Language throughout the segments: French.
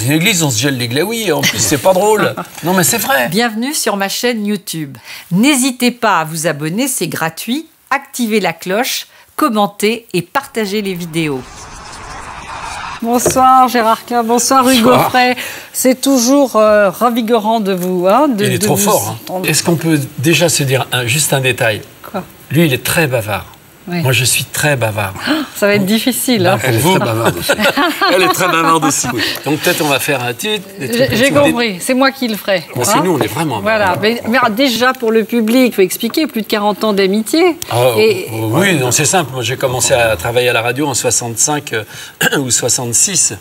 une église, on se gèle les glaouis, en plus c'est pas drôle. Non mais c'est vrai. Bienvenue sur ma chaîne YouTube. N'hésitez pas à vous abonner, c'est gratuit. Activez la cloche, commentez et partagez les vidéos. Bonsoir Gérard Klein, bonsoir Hugues Aufray. C'est toujours ravigorant de vous. Il est trop fort. Hein. Est-ce qu'on peut déjà se dire juste un détail? Quoi? Lui, il est très bavard. Oui. Moi, je suis très bavard. Ça va être difficile. Hein. Elle est très bavarde aussi. Elle est très bavarde aussi. Oui. Donc peut-être on va faire un titre. J'ai compris, c'est moi qui le ferai. Bon, c'est nous, on est vraiment... Voilà. Mais déjà, pour le public, il faut expliquer, plus de 40 ans d'amitié. Oui, non, c'est simple. Moi, j'ai commencé à travailler à la radio en 65 ou 66.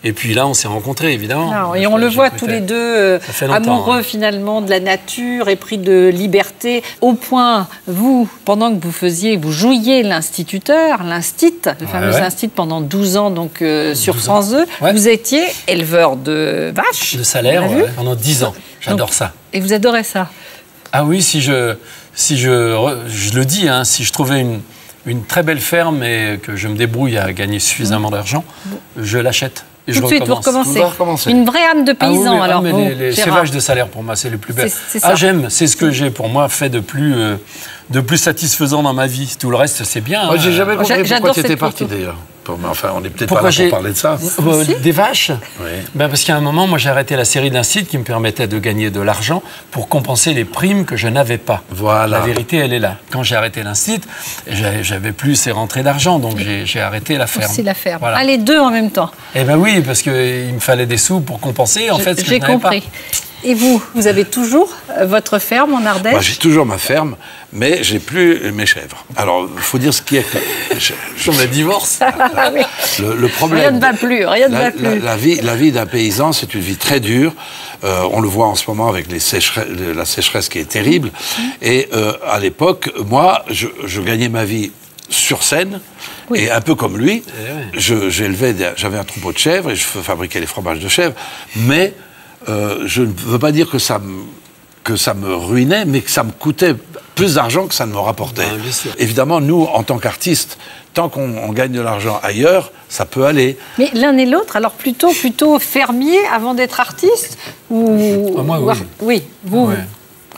Et puis là, on s'est rencontrés, évidemment. Alors, et on le voit tous les deux, amoureux finalement de la nature, épris de liberté, au point, vous, pendant que vous jouiez l'instituteur, l'instit, le fameux instit pendant 12 ans, donc sur France 2, vous étiez éleveur de vaches. De salaire, pendant 10 ans. J'adore ça. Et vous adorez ça? Ah oui, je le dis, hein, si je trouvais une très belle ferme et que je me débrouille à gagner suffisamment d'argent, je l'achète. Et tout de suite, vous recommencez. Une vraie âme de paysan, alors vous, ces vaches de salaire, pour moi, c'est les plus belles. J'aime, c'est ce que j'ai, pour moi, fait de plus satisfaisant dans ma vie. Tout le reste, c'est bien. Moi, j'ai jamais compris pourquoi tu étais parti, d'ailleurs. Enfin, on n'est peut-être pas là pour parler de ça. Des vaches? Oui. Parce qu'à un moment, moi, j'ai arrêté la série d'instit qui me permettait de gagner de l'argent pour compenser les primes que je n'avais pas. Voilà. La vérité, elle est là. Quand j'ai arrêté l'instit, j'avais plus ces rentrées d'argent, donc j'ai arrêté la ferme. C'est la ferme. Voilà. Ah, les deux en même temps. Eh bien oui, parce qu'il me fallait des sous pour compenser, en fait, ce que je n'avais pas. J'ai compris. Et vous avez toujours votre ferme en Ardèche? Moi, j'ai toujours ma ferme, mais j'ai plus mes chèvres. Alors, il faut dire ce qui est. On a divorce. Le problème. Rien ne va plus, rien ne va plus. La vie d'un paysan, c'est une vie très dure. On le voit en ce moment avec la sécheresse qui est terrible. Et à l'époque, moi, je gagnais ma vie sur scène, et un peu comme lui, j'avais un troupeau de chèvres et je fabriquais les fromages de chèvres, mais je ne veux pas dire que ça me ruinait, mais que ça me coûtait plus d'argent que ça ne me rapportait. Évidemment, nous, en tant qu'artistes, tant qu'on gagne de l'argent ailleurs, ça peut aller. Mais l'un et l'autre, alors plutôt fermier avant d'être artiste ou... Moi, oui. Oui, vous... Ouais.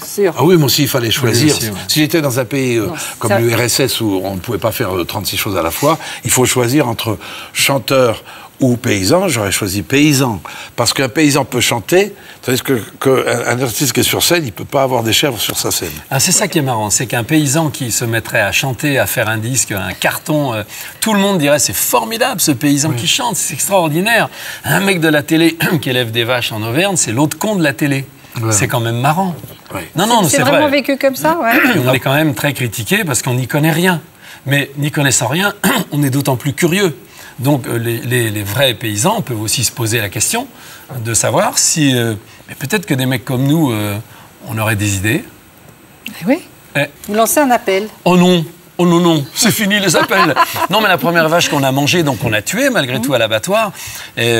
Sûr. Ah oui, moi aussi, il fallait choisir. Si j'étais dans un pays comme l'URSS où on ne pouvait pas faire 36 choses à la fois, il faut choisir entre chanteur ou paysan. J'aurais choisi paysan. Parce qu'un paysan peut chanter, tandis qu'un artiste qui est sur scène, il ne peut pas avoir des chèvres sur sa scène. Ah, c'est ça qui est marrant, c'est qu'un paysan qui se mettrait à chanter, à faire un disque, un carton, tout le monde dirait c'est formidable ce paysan qui chante, c'est extraordinaire. Un mec de la télé qui élève des vaches en Auvergne, c'est l'autre con de la télé. Ouais. C'est quand même marrant. Ouais. Non, c'est vraiment vécu comme ça, On est quand même très critiqué parce qu'on n'y connaît rien. Mais n'y connaissant rien, on est d'autant plus curieux. Donc les vrais paysans peuvent aussi se poser la question de savoir si... mais peut-être que des mecs comme nous, on aurait des idées. Oui. Vous lancez un appel. Oh non! Oh non, non, c'est fini les appels. Non, mais la première vache qu'on a mangée, donc on a tué malgré tout à l'abattoir. Et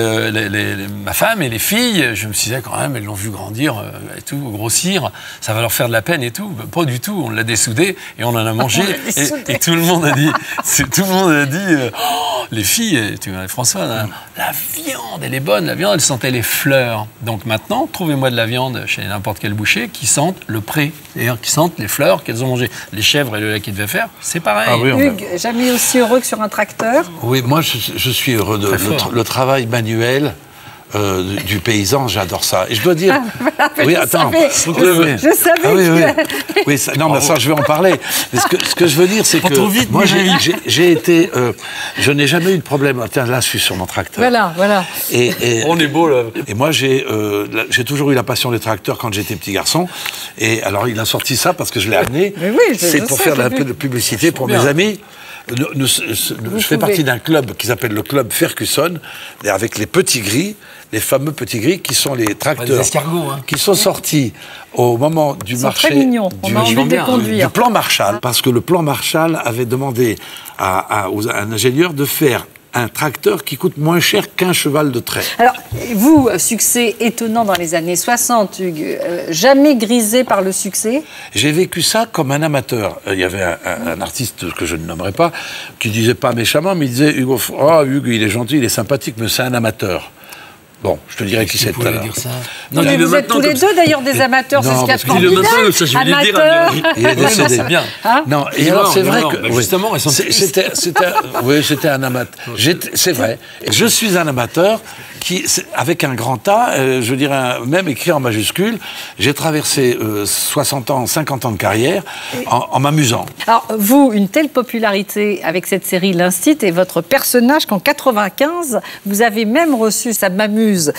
ma femme et les filles, je me suis dit quand même, elles l'ont vu grandir et tout, grossir. Ça va leur faire de la peine et tout. Ben, pas du tout. On l'a dessoudé et on en a mangé. Et tout le monde a dit, oh, les filles, tu vois, François, la viande, elle est bonne. La viande, elle sentait les fleurs. Donc maintenant, trouvez-moi de la viande chez n'importe quel boucher qui sente le pré, c'est-à-dire qui sentent les fleurs qu'elles ont mangées. Les chèvres et le lait qu'ils devaient faire. C'est pareil. Ah oui, Hugues, jamais aussi heureux que sur un tracteur? Oui, moi je suis heureux de le travail manuel du paysan, j'adore ça. Et je dois dire... oui, attends. Je savais. Ah, oui. Non, mais ça, je vais en parler. Mais ce que je veux dire, c'est que... Vite, moi, j'ai été... je n'ai jamais eu de problème. Tiens, là, je suis sur mon tracteur. Voilà. Et on est beau, là. Et moi, j'ai toujours eu la passion des tracteurs quand j'étais petit garçon. Et alors, il a sorti ça parce que je l'ai amené. C'est pour faire un peu de publicité pour mes amis. Je fais partie d'un club qui s'appelle le club Ferguson, avec les petits gris, les fameux petits gris qui sont les tracteurs qui sont sortis au moment du marché du plan Marshall, parce que le plan Marshall avait demandé à un ingénieur de faire un tracteur qui coûte moins cher qu'un cheval de trait. Alors, vous, succès étonnant dans les années 60, Hugues, jamais grisé par le succès? J'ai vécu ça comme un amateur. Il y avait un artiste que je ne nommerai pas, qui disait pas méchamment, mais il disait Hugues, il est gentil, il est sympathique, mais c'est un amateur. Bon, je te dirai qui c'est tout à l'heure. Non, vous êtes tous les deux d'ailleurs des amateurs, c'est ce qu'il y a de formidable. Ça, je vais le dire. Il est décédé. C'est bien. Non, et alors c'est vrai que justement, c'était un amateur. C'est vrai. Je suis un amateur qui, avec un grand A, je dirais même écrit en majuscule. J'ai traversé 60 ans, 50 ans de carrière en m'amusant. Alors vous, une telle popularité avec cette série L'Instit et votre personnage qu'en 95, vous avez même reçu, ça m'amuse,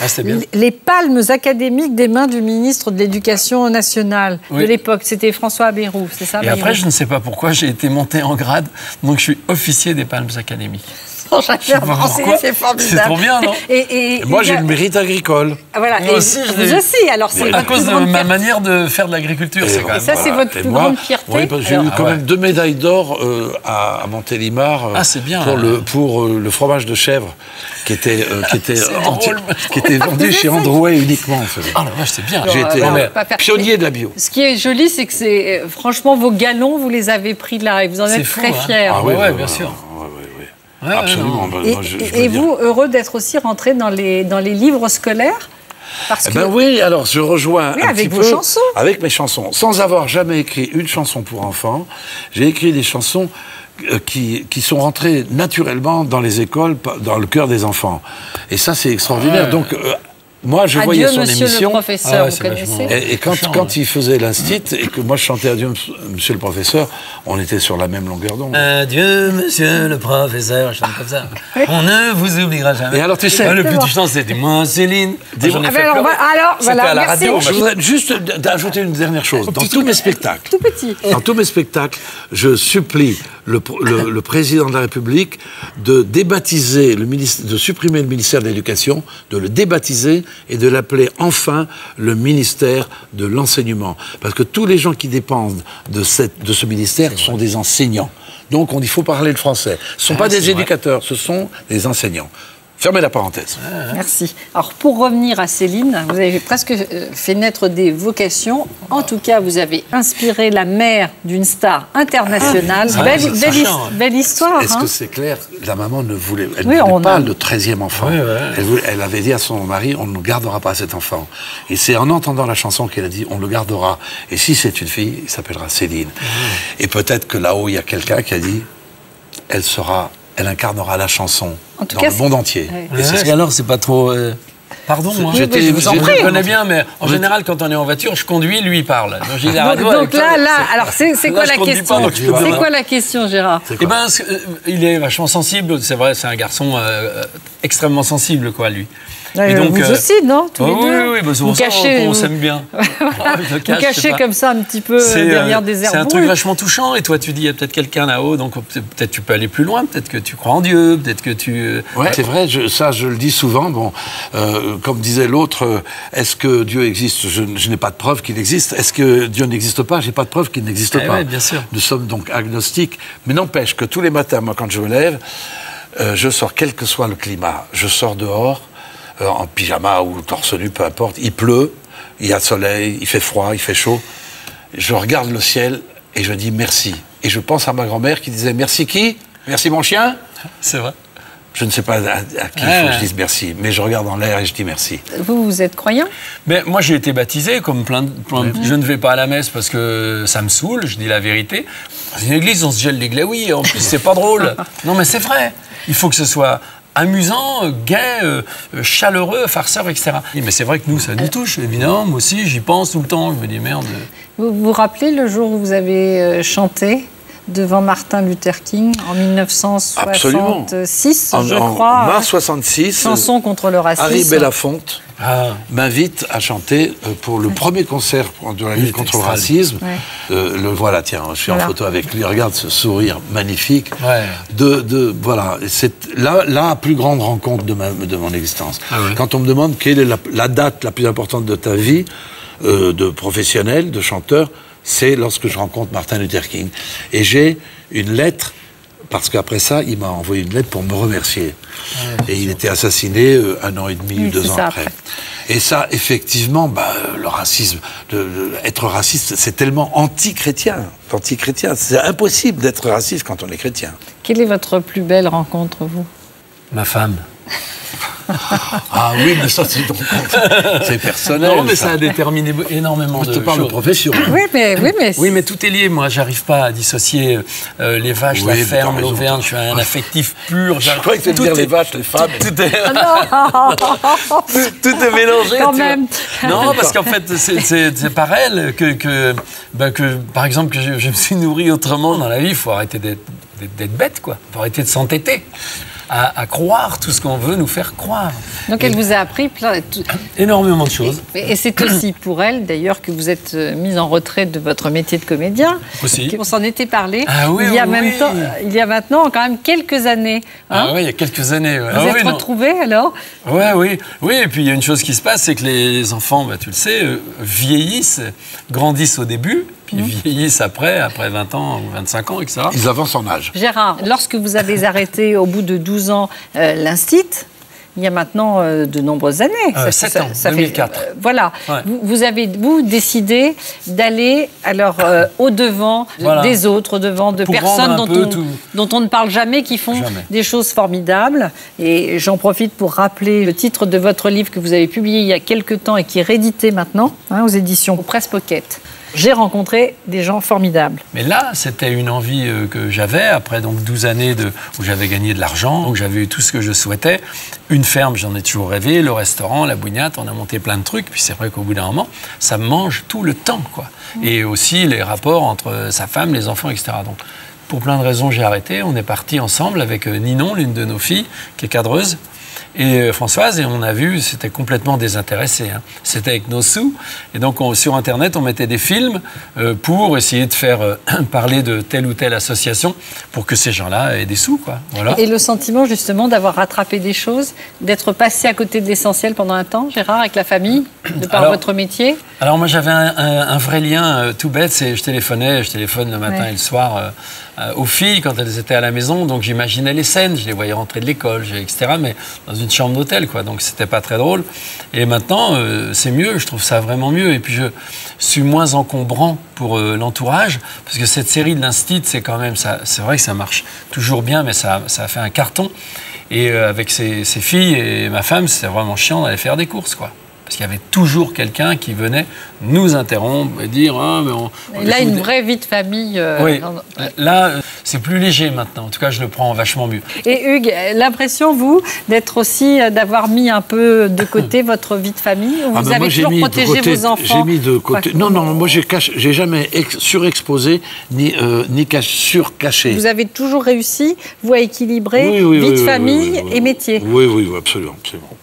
les palmes académiques des mains du ministre de l'Éducation nationale de l'époque. C'était François Bayrou, c'est ça? Et après, je ne sais pas pourquoi, j'ai été monté en grade, donc je suis officier des palmes académiques. C'est formidable. C'est trop bien, non? Et moi, j'ai le mérite agricole. Voilà. Moi aussi, vous aussi. Alors, c'est à cause de ma manière de faire de l'agriculture. Et ça, c'est votre plus grande fierté. Oui, parce que j'ai eu quand même 2 médailles d'or à Montélimar pour le fromage de chèvre qui était vendu chez Androuet uniquement. Ah la vache, c'est bien. J'ai été pionnier de la bio. Ce qui est joli, c'est que franchement, vos galons, vous les avez pris là et vous en êtes très fiers. Ah oui, bien sûr. Absolument. Et vous, heureux d'être aussi rentré dans les livres scolaires? Oui, alors je rejoins un avec petit vos peu chansons. Avec mes chansons. Sans avoir jamais écrit une chanson pour enfants, j'ai écrit des chansons qui sont rentrées naturellement dans les écoles, dans le cœur des enfants. Et ça, c'est extraordinaire. Donc, moi, je voyais son émission. Monsieur le professeur, vous connaissez. Et quand il faisait l'Instit et que moi je chantais Adieu, monsieur le professeur, on était sur la même longueur d'onde. Adieu, monsieur le professeur, je chante comme ça. On ne vous oubliera jamais. Et alors, tu sais. Le plus du chant, c'était moi, Céline. Alors, voilà, à la radio. Je voudrais juste ajouter une dernière chose. Dans tous mes spectacles, tout petit. Dans tous mes spectacles, je supplie le président de la République de débaptiser de supprimer le ministère de l'Éducation, de le débaptiser et de l'appeler enfin le ministère de l'Enseignement. Parce que tous les gens qui dépendent de ce ministère sont des enseignants. Donc il faut parler le français. Ce ne sont pas des éducateurs, ce sont des enseignants. Fermez la parenthèse. Merci. Alors, pour revenir à Céline, vous avez presque fait naître des vocations. En tout cas, vous avez inspiré la mère d'une star internationale. Belle histoire. Est-ce que c'est clair? La maman ne voulait pas le 13e enfant. Elle avait dit à son mari, on ne gardera pas cet enfant. Et c'est en entendant la chanson qu'elle a dit, on le gardera. Et si c'est une fille, il s'appellera Céline. Et peut-être que là-haut, il y a quelqu'un qui a dit, elle incarnera la chanson dans le monde entier. Et alors, c'est pas trop... Pardon, moi. Je le connais bien, mais en général, quand on est en voiture, je conduis, lui, il parle. Donc, j'ai la radio donc alors, c'est quoi la question? C'est quoi la question, Gérard? Eh ben, il est vachement sensible. C'est vrai, c'est un garçon extrêmement sensible, quoi, lui. Et donc, vous aussi, non? Tous les deux. Oui, vous cachez, on s'aime bien. Vous cachez comme ça un petit peu derrière des herbes. C'est un truc vachement touchant. Et toi, tu dis, il y a peut-être quelqu'un là-haut, donc peut-être tu peux aller plus loin, peut-être que tu crois en Dieu, peut-être que tu... Ouais, c'est vrai, je le dis souvent. Bon, comme disait l'autre, est-ce que Dieu existe? Je n'ai pas de preuve qu'il existe. Est-ce que Dieu n'existe pas? J'ai pas de preuve qu'il n'existe pas. Oui, bien sûr. Nous sommes donc agnostiques. Mais n'empêche que tous les matins, moi, quand je me lève, je sors, quel que soit le climat, je sors dehors, en pyjama ou torse nu, peu importe. Il pleut, il y a soleil, il fait froid, il fait chaud. Je regarde le ciel et je dis merci. Et je pense à ma grand-mère qui disait merci qui? Merci mon chien? C'est vrai. Je ne sais pas à qui il faut que je dise merci, mais je regarde en l'air et je dis merci. Vous êtes croyant? Mais moi, j'ai été baptisé, comme plein de... Je ne vais pas à la messe parce que ça me saoule, je dis la vérité. Dans une église, on se gèle les glaouis, en plus, c'est pas drôle. Non, mais c'est vrai. Il faut que ce soit amusant, gai, chaleureux, farceur, etc. Mais c'est vrai que nous, ça nous touche, évidemment. Moi aussi, j'y pense tout le temps. Je me dis, merde. Vous vous rappelez le jour où vous avez chanté devant Martin Luther King en 1966, je crois. En mars 66. Chanson contre le racisme. Harry Belafonte m'invite à chanter pour le premier concert de la lutte contre le racisme. Le voilà, tiens, je suis en photo avec lui. Regarde ce sourire magnifique. Voilà, c'est la plus grande rencontre de mon existence. Quand on me demande quelle est la date la plus importante de ta vie, de professionnel, de chanteur, c'est lorsque je rencontre Martin Luther King. Et j'ai une lettre, parce qu'après ça, il m'a envoyé une lettre pour me remercier. Et il était assassiné 1 an et demi ou 2 ans après. Et ça, effectivement, le racisme, être raciste, c'est tellement anti-chrétien. C'est impossible d'être raciste quand on est chrétien. Quelle est votre plus belle rencontre, vous? Ma femme. Ah oui, mais ça, c'est personnel. Non, mais ça a déterminé énormément de choses. Je te parle de profession. Oui, mais tout est lié. Moi, j'arrive pas à dissocier les vaches, la ferme, l'Auvergne. Je suis un affectif pur. Je crois que tu veux dire les vaches, les femmes. Tout est mélangé. Quand même. Non, parce qu'en fait, c'est par elle que par exemple, que je me suis nourri autrement dans la vie. Il faut arrêter d'être bête, quoi. Il faut arrêter de s'entêter. À croire tout ce qu'on veut nous faire croire. Donc elle vous a appris énormément de choses. Et c'est aussi pour elle, d'ailleurs, que vous êtes mise en retrait de votre métier de comédien. Aussi. On s'en était parlé il y a maintenant quand même quelques années. Hein, il y a quelques années. Ouais. Vous êtes retrouvés alors? Oui, et puis il y a une chose qui se passe, c'est que les enfants, tu le sais, vieillissent, grandissent au début, puis vieillissent après 20 ans ou 25 ans, etc. Ils avancent en âge. Gérard, lorsque vous avez arrêté au bout de 12 ans l'Instit, il y a maintenant de nombreuses années. 7 ans, 2004. Voilà. Ouais. Vous avez décidé d'aller alors au-devant des autres, au-devant de personnes dont on ne parle jamais, qui font des choses formidables. Et j'en profite pour rappeler le titre de votre livre que vous avez publié il y a quelques temps et qui est réédité maintenant aux éditions Presse Pocket. J'ai rencontré des gens formidables. Mais là, c'était une envie que j'avais, après donc 12 années où j'avais gagné de l'argent, donc j'avais eu tout ce que je souhaitais. Une ferme, j'en ai toujours rêvé, le restaurant, la bouignate, on a monté plein de trucs, puis c'est vrai qu'au bout d'un moment, ça me mange tout le temps, quoi. Et aussi les rapports entre sa femme, les enfants, etc. Donc, pour plein de raisons, j'ai arrêté. On est partis ensemble avec Ninon, l'une de nos filles, qui est cadreuse, et Françoise, et on a vu, c'était complètement désintéressé. Hein. C'était avec nos sous. Et donc, sur Internet, on mettait des films pour essayer de faire parler de telle ou telle association pour que ces gens-là aient des sous, quoi. Voilà. Et le sentiment, justement, d'avoir rattrapé des choses, d'être passé à côté de l'essentiel pendant un temps, Gérard, avec la famille, de par votre métier? Alors, moi, j'avais un vrai lien tout bête. Je téléphone le matin et le soir aux filles quand elles étaient à la maison. Donc, j'imaginais les scènes. Je les voyais rentrer de l'école, etc. Mais dans une chambre d'hôtel, quoi. Donc, c'était pas très drôle. Et maintenant, c'est mieux. Je trouve ça vraiment mieux. Et puis, je suis moins encombrant pour l'entourage. Parce que cette série de l'Instit, c'est quand même ça. C'est vrai que ça marche toujours bien, mais ça a fait un carton. Et avec ces filles et ma femme, c'était vraiment chiant d'aller faire des courses, quoi. Parce qu'il y avait toujours quelqu'un qui venait nous interrompre et dire là, une vraie vie de famille. Oui. Là, c'est plus léger maintenant. En tout cas, je le prends vachement mieux. Et Hugues, l'impression, vous, d'être aussi, d'avoir mis un peu de côté votre vie de famille? Ou vous avez toujours protégé vos enfants? J'ai mis de côté. Non, moi, j'ai jamais surexposé ni surcaché. Vous avez toujours réussi, vous, à équilibrer vie de famille et métier? Oui, absolument.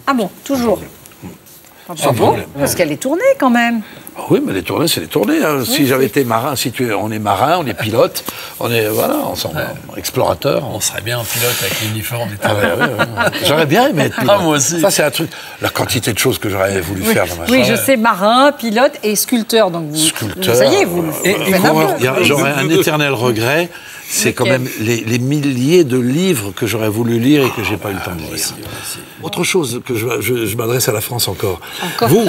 Ah bon, toujours? Sans problème. Parce qu'elle est tournée quand même. Oui, mais les tournées, c'est les tournées. Hein. Si j'avais été marin, on est marin, on est pilote, on est explorateur. On serait bien en pilote avec l'uniforme et tout. J'aurais bien aimé être pilote. Moi aussi. Ça, c'est un truc. La quantité de choses que j'aurais voulu faire dans ma vie. Oui, je sais, marin, pilote et sculpteur. Donc sculpteur. Ça y est, vous. J'aurais un éternel regret. C'est quand même les milliers de livres que j'aurais voulu lire et que j'ai pas eu le temps de lire. Autre chose que je m'adresse à la France encore. Vous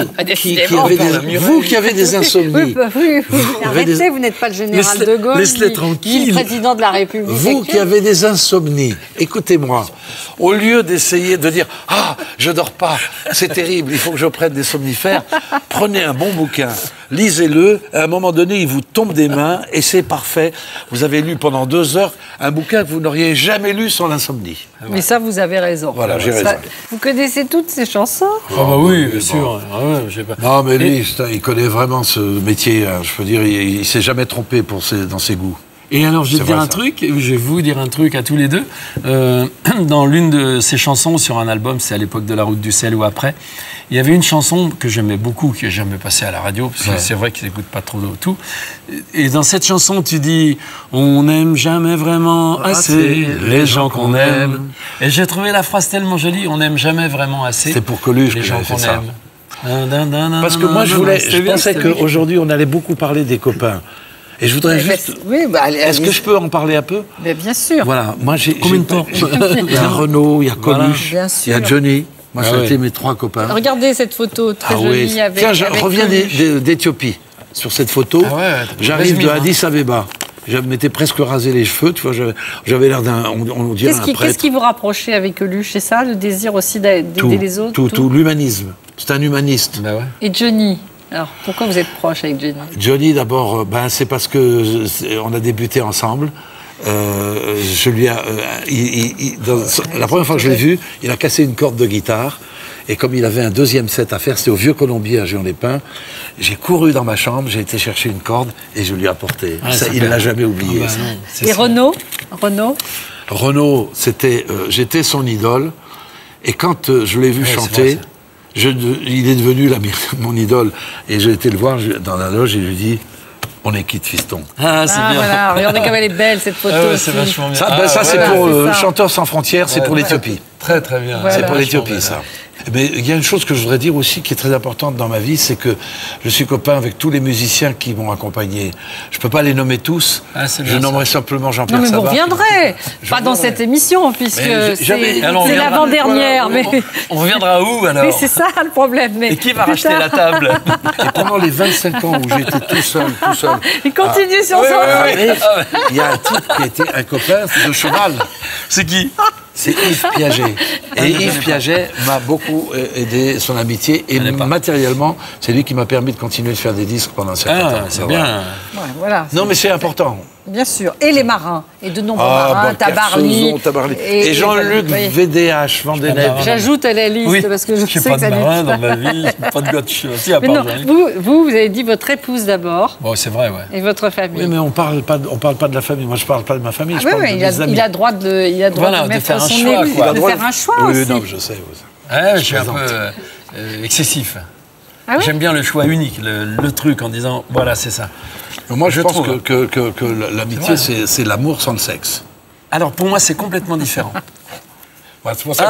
qui avez des insomnies. Arrêtez, vous n'êtes pas le général de Gaulle, ni le président de la République. Vous qui avez des insomnies, écoutez-moi. Au lieu d'essayer de dire « Ah, je dors pas, c'est terrible, il faut que je prenne des somnifères », prenez un bon bouquin, lisez-le, à un moment donné, il vous tombe des mains et c'est parfait. Vous avez lu pendant 2 heures un bouquin que vous n'auriez jamais lu sans l'insomnie. Mais ça, vous avez raison. Voilà, j'ai raison. Vous connaissez toutes ces chansons? Ah bah oui, bien sûr. Non, mais lui, il connaît vraiment ce métier. Je peux dire, il ne s'est jamais trompé dans ses goûts. Et alors, je vais vous dire un truc à tous les deux. Dans l'une de ces chansons sur un album, c'est à l'époque de La Route du Sel ou après, il y avait une chanson que j'aimais beaucoup, qui n'est jamais passée à la radio, parce que c'est vrai qu'ils n'écoutent pas trop tout. Et dans cette chanson, tu dis « On n'aime jamais vraiment assez les gens qu'on aime ». Et j'ai trouvé la phrase tellement jolie, « On n'aime jamais vraiment assez c'est pour Coluche les gens qu'on aime ». Parce que moi, je pensais qu'aujourd'hui, on allait beaucoup parler des copains. Et je voudrais juste... Est-ce que je peux en parler un peu? Mais bien sûr. Voilà, moi j'ai... Combien de temps? Il y a Renaud, il y a Coluche, il y a Johnny. Moi, ça a été mes 3 copains. Regardez cette photo très jolie avec... Tiens, je reviens d'Éthiopie. Sur cette photo, j'arrive de Addis Abeba. Je m'étais presque rasé les cheveux, tu vois, j'avais l'air d'un, on dirait un prêtre. Qu'est-ce qui vous rapprochait avec Coluche? C'est ça, le désir aussi d'aider les autres? Tout, l'humanisme. C'est un humaniste. Ben ouais. Et Johnny? Alors, pourquoi vous êtes proche avec Johnny? Johnny, d'abord, c'est parce que on a débuté ensemble. Je lui la première fois que je l'ai vu, il a cassé une corde de guitare. Et comme il avait un deuxième set à faire, c'était au Vieux Colombier à Juan-les-Pins, j'ai couru dans ma chambre, j'ai été chercher une corde et je lui ai apporté. Ça, il ne l'a jamais oublié. Ah bah et Renaud? Renaud, j'étais son idole. Et quand je l'ai vu chanter, il est devenu mon idole. Et j'ai été le voir dans la loge et je lui ai dit... On est quitte, fiston. Ah, c'est bien. Voilà. Regardez comme elle est belle, cette photo. Ah ouais, c'est vachement bien. Ça, c'est pour Chanteurs sans frontières, c'est pour l'Éthiopie. Très, très bien. Voilà. C'est pour l'Éthiopie, ça. Mais il y a une chose que je voudrais dire aussi qui est très importante dans ma vie, c'est que je suis copain avec tous les musiciens qui m'ont accompagné. Je ne peux pas les nommer tous. Je nommerai simplement Jean-Pierre Sabat. Non, mais vous reviendrez. Pas dans cette émission, puisque c'est l'avant-dernière. On reviendra où, alors? Oui, c'est ça, le problème. Et qui va racheter la table? Et pendant les 25 ans où j'étais tout seul... Il continue sur ça. Il y a un type qui était un copain de cheval. C'est qui? C'est Yves Piaget. Et Yves Piaget m'a beaucoup aidé, son amitié. Et matériellement, c'est lui qui m'a permis de continuer de faire des disques pendant un certain temps. C'est bien. Ouais, voilà. Non, mais c'est important. Bien sûr. Et les marins. Et de nombreux marins. Tabarly. Et Jean-Luc VDH, Vandeneuve. J'ajoute à la liste parce que je sais que ça n'est pas dans ma vie. Pas de gotcha. Mais non, vous avez dit votre épouse d'abord. Bon, c'est vrai, ouais. Et votre famille. Oui, mais on parle pas de la famille. Moi, je parle pas de ma famille. Ah, oui, il a droit de mettre son nez, de faire un choix aussi. Oui, non, je sais. Je suis un peu excessif. Ah oui? J'aime bien le choix unique, le truc en disant, voilà, c'est ça. Moi, je pense que l'amitié, c'est l'amour sans le sexe. Alors, pour moi, c'est complètement différent.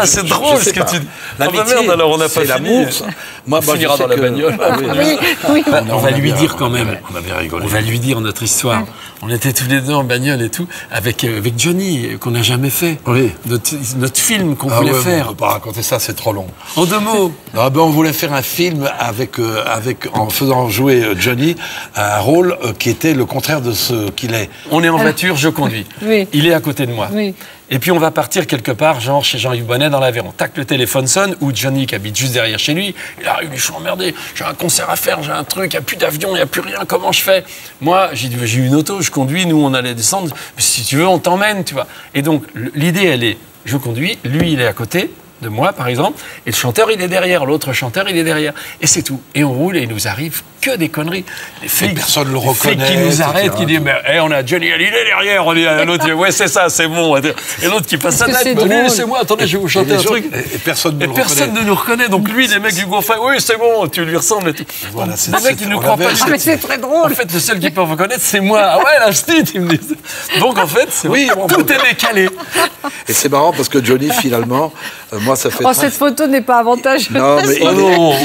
C'est drôle ce que tu dis. L'amitié, alors on n'a pas l'amour. On finira dans la bagnole. Oui. On va lui dire quand même. On a bien rigolé. On va lui dire notre histoire. On était tous les deux en bagnole et tout, avec Johnny, qu'on n'a jamais fait. Oui. Notre film qu'on voulait faire. On ne peut pas raconter ça, c'est trop long. En 2 mots. On voulait faire un film en faisant jouer Johnny un rôle qui était le contraire de ce qu'il est. On est en voiture, je conduis. Oui. Il est à côté de moi. Oui. Et puis on va partir quelque part, genre chez Jean-Yves Bonnet dans l'Aveyron. Tac, le téléphone sonne, ou Johnny qui habite juste derrière chez lui, il arrive, je suis emmerdé, j'ai un concert à faire, j'ai un truc, il n'y a plus d'avion, il n'y a plus rien, comment je fais? Moi, j'ai une auto, je conduis, nous on allait descendre, si tu veux on t'emmène, tu vois. Et donc l'idée elle est, je conduis, lui il est à côté de moi par exemple, et le chanteur il est derrière, l'autre chanteur il est derrière. Et c'est tout. Et on roule et il nous arrive que des conneries. Les flics, personne le reconnaît. Qui nous arrêtent, qui disent on a Johnny Hallyday derrière. On dit à l'autre, ouais c'est ça, c'est bon. Et l'autre qui passe sa tête, laissez-moi, attendez, je vais vous chanter un truc. Et personne ne nous reconnaît. Donc lui, les mecs du groupe, oui c'est bon, tu lui ressembles et tout. Voilà, les mecs qui ne nous croient pas. Mais c'est très drôle. En fait, le seul qui peut reconnaître, c'est moi. Ah ouais, la petite, ils me disent. Donc en fait, tout est décalé. Et c'est marrant parce que Johnny, finalement, moi ça fait. Cette photo n'est pas avantageuse. Non, mais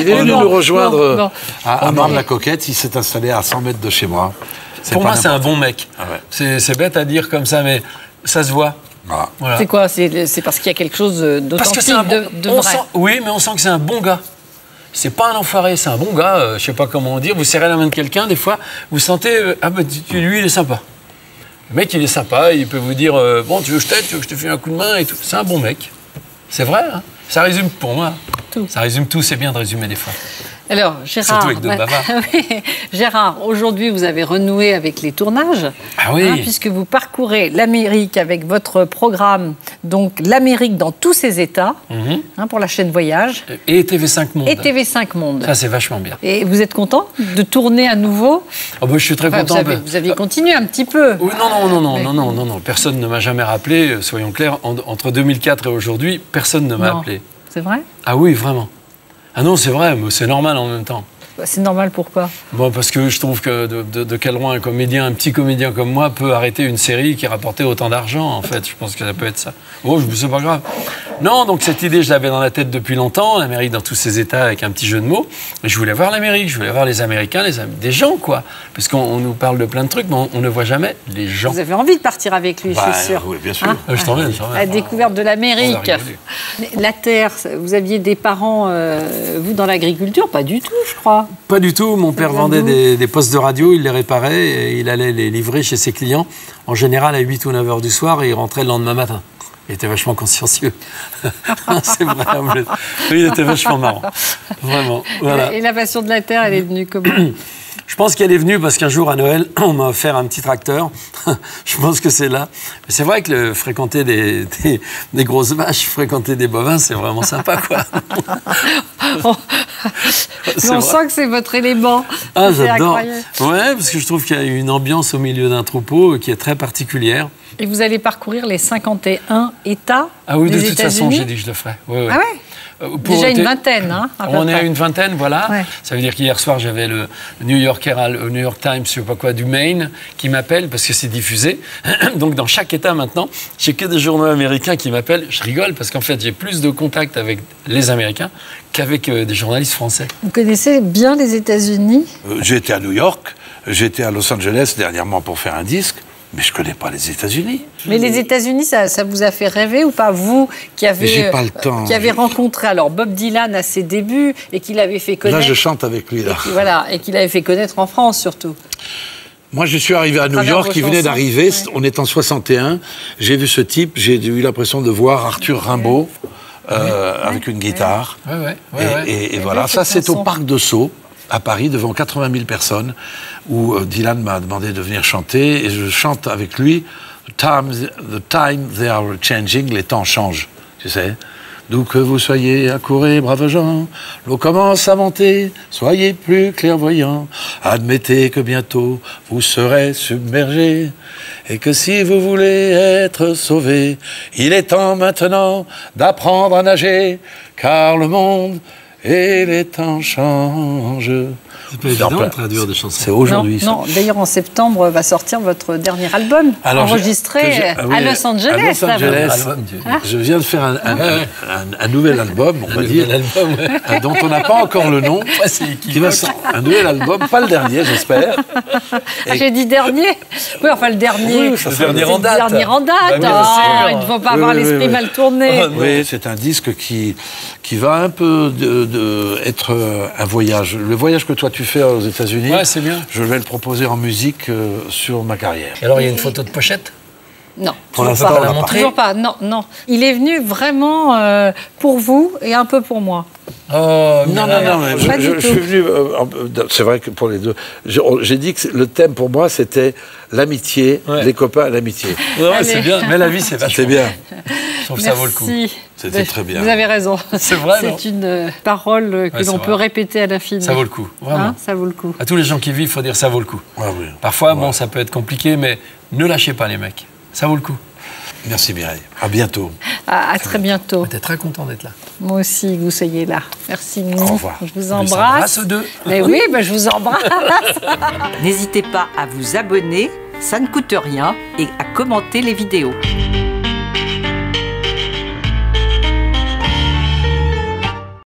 il est venu nous rejoindre à Marne-la-Coquette. Il s'est installé à 100 mètres de chez moi. Pour moi, c'est un bon mec. Ah ouais. C'est bête à dire comme ça, mais ça se voit. Ah. Voilà. C'est quoi? C'est parce qu'il y a quelque chose d'authentique, de vrai. Oui, mais on sent que c'est un bon gars. C'est pas un enfoiré, c'est un bon gars. Je sais pas comment dire. Vous serrez la main de quelqu'un, des fois, vous sentez lui, il est sympa. Le mec, il est sympa. Il peut vous dire bon, tu veux que je t'aide, tu veux que je te file un coup de main et tout. C'est un bon mec. C'est vrai. Hein, ça résume pour moi. Tout. Ça résume tout. C'est bien de résumer des fois. Alors, Gérard, surtout avec d'autres bavards. Oui, Gérard, aujourd'hui, vous avez renoué avec les tournages, puisque vous parcourez l'Amérique avec votre programme, donc l'Amérique dans tous ses états, pour la chaîne Voyage. Et TV5 Monde. Et TV5 Monde. Ça, c'est vachement bien. Et vous êtes content de tourner à nouveau? Je suis très content. Vous aviez continué un petit peu. Oui, non. Personne ne m'a jamais rappelé, soyons clairs. Entre 2004 et aujourd'hui, personne ne m'a appelé. C'est vrai? Ah oui, vraiment. Ah non, c'est vrai, mais c'est normal en même temps. C'est normal, pourquoi? Bon, parce que je trouve que de quel loin un petit comédien comme moi peut arrêter une série qui rapportait autant d'argent, en fait. Je pense que ça peut être ça. C'est pas grave. Non, donc cette idée, je l'avais dans la tête depuis longtemps, l'Amérique dans tous ses états, avec un petit jeu de mots. Mais je voulais voir l'Amérique, je voulais voir les Américains, des gens, quoi. Parce qu'on nous parle de plein de trucs, mais on ne voit jamais les gens. Vous avez envie de partir avec lui, je suis sûr. Oui, bien sûr. Je t'emmène. La découverte de l'Amérique. La terre, vous aviez des parents, vous, dans l'agriculture? Pas du tout, je crois. pas du tout. Mon père vendait des postes de radio, il les réparait et il allait les livrer chez ses clients, en général à 8 ou 9 heures du soir, et il rentrait le lendemain matin. Il était vachement consciencieux. C'est vrai. Oui, il était vachement marrant. Vraiment. Voilà. Et la passion de la terre, elle est venue comment? Je pense qu'elle est venue parce qu'un jour, à Noël, on m'a offert un petit tracteur. Je pense que c'est là. Mais c'est vrai que fréquenter des grosses vaches, fréquenter des bovins, c'est vraiment sympa, quoi. On sent que c'est votre élément. Ah, j'adore. Ouais, parce que je trouve qu'il y a une ambiance au milieu d'un troupeau qui est très particulière. Et vous allez parcourir les 51 États des États-Unis. Ah oui, de toute façon, j'ai dit que je le ferai. Ouais, ouais. Ah ouais? Déjà une vingtaine, hein, on est à une vingtaine, voilà. Ouais. Ça veut dire qu'hier soir, j'avais le New York Herald, le New York Times, je sais pas quoi, du Maine, qui m'appelle parce que c'est diffusé. Donc dans chaque État maintenant, j'ai que des journaux américains qui m'appellent. Je rigole parce qu'en fait, j'ai plus de contact avec les Américains qu'avec des journalistes français. Vous connaissez bien les États-Unis? J'ai été à New York, j'ai été à Los Angeles dernièrement pour faire un disque. Mais je ne connais pas les États-Unis. Mais les États-Unis, ça vous a fait rêver ou pas? Vous qui avez rencontré alors Bob Dylan à ses débuts et qui l'avait fait connaître. Là, je chante avec lui, là. Et qui l'avait fait connaître en France, surtout. Moi, je suis arrivé à New York, il venait d'arriver, on est en 61. J'ai vu ce type, j'ai eu l'impression de voir Arthur Rimbaud avec une guitare. Et voilà, ça, c'est au Parc de Sceaux, à Paris, devant 80 000 personnes, où Dylan m'a demandé de venir chanter, et je chante avec lui « The time they are changing », les temps changent, tu sais. D'où que vous soyez, accourez, braves gens, l'eau commence à monter, soyez plus clairvoyants, admettez que bientôt vous serez submergés, et que si vous voulez être sauvés, il est temps maintenant d'apprendre à nager, car le monde et les temps changent. C'est pas évident de traduire des chansons. C'est aujourd'hui. Non, d'ailleurs, en septembre va sortir votre dernier album, enregistré à Los Angeles. Je viens de faire un nouvel album, on va dire, dont on n'a pas encore le nom. Un nouvel album, pas le dernier, j'espère. J'ai dit dernier. Oui, enfin le dernier. Le dernier en date. Le dernier en date. Il ne faut pas avoir l'esprit mal tourné. Oui, c'est un disque qui va un peu être un voyage. Le voyage que toi tu fais aux États-Unis, c'est bien. Je vais le proposer en musique sur ma carrière. Et alors, il y a une photo de pochette? Non, pour l'instant, on l'a pas. Toujours pas. Non, non. Il est venu vraiment pour vous et un peu pour moi. Oh, non, mais je suis venu. C'est vrai que pour les deux, j'ai dit que le thème pour moi c'était l'amitié, les copains, l'amitié. C'est bien. Mais la vie, c'est vachement. C'est bien. Je trouve que ça vaut le coup. C'était très bien. Vous avez raison. C'est vrai, non? C'est une parole que l'on peut répéter à l'infini. Ça vaut le coup, vraiment. Hein, ça vaut le coup. À tous les gens qui vivent, il faut dire ça vaut le coup. Oui. Parfois, bon, ça peut être compliqué, mais ne lâchez pas les mecs. Ça vaut le coup. Merci Mireille. À bientôt. À très bientôt. J'étais très content d'être là. Moi aussi, que vous soyez là. Merci. Au revoir. Je vous embrasse. Aux deux. Mais oui, je vous embrasse. N'hésitez pas à vous abonner, ça ne coûte rien, et à commenter les vidéos.